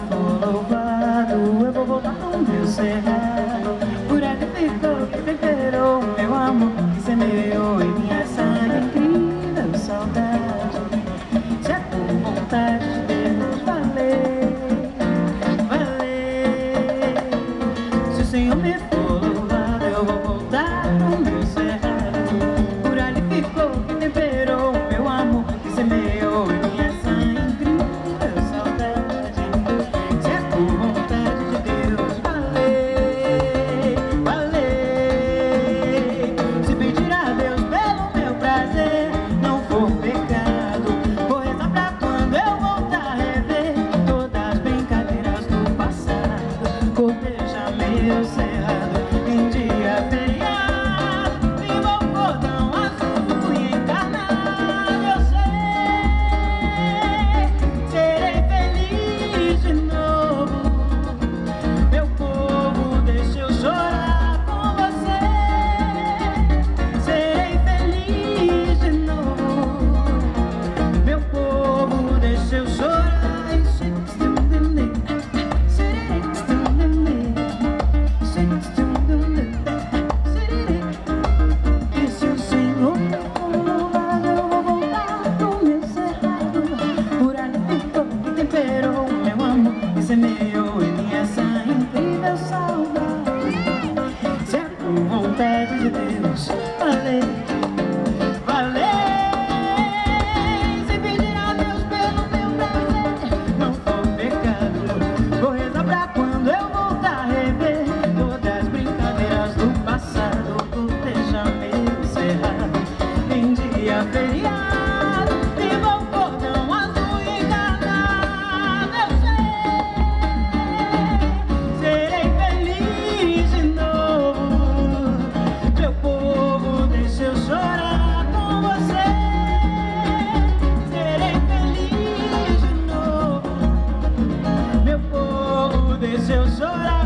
for louvado, eu vou voltar pro meu cerrado. Por ali ficou que temperou o meu amor, que semeou em minha sangue incrível saudade. Se é por vontade de Deus, valer, valer. Se o Senhor me for louvado, eu vou voltar pro meu cerrado. Por ali ficou que temperou o meu amor, que semeou em minha sangue incrível saudade. Se é por vontade de Deus, valer, valer. Se pedir a Deus pelo meu prazer, não for pecado, vou rezar pra quando eu voltar a rever todas as brincadeiras do passado. Cortejar meu cerrado em dia feriado, viva o cordão azul e encarnado. Eu sei, serei feliz de novo. Meu povo, deixa eu chorar com você. Serei feliz de novo. Meu povo, deixa eu chorar. E se o Senhor me for louvado, eu vou voltar pro meu cerrado. Por ali ficou que temperou o meu amor, que semeou em minha sangue incrível saudade. Se é por vontade de Deus, valer, valer. Se pedir a Deus pelo meu prazer, não for pecado, vou rezar pra quando eu voltar a rever todas as brincadeiras do passado. Cortejar meu cerrado em dia feriado, viva o cordão azul e encarnado. Eu sei, serei feliz de novo. Meu povo, deixa eu chorar com você. Serei feliz de novo. Meu povo, deixa eu chorar.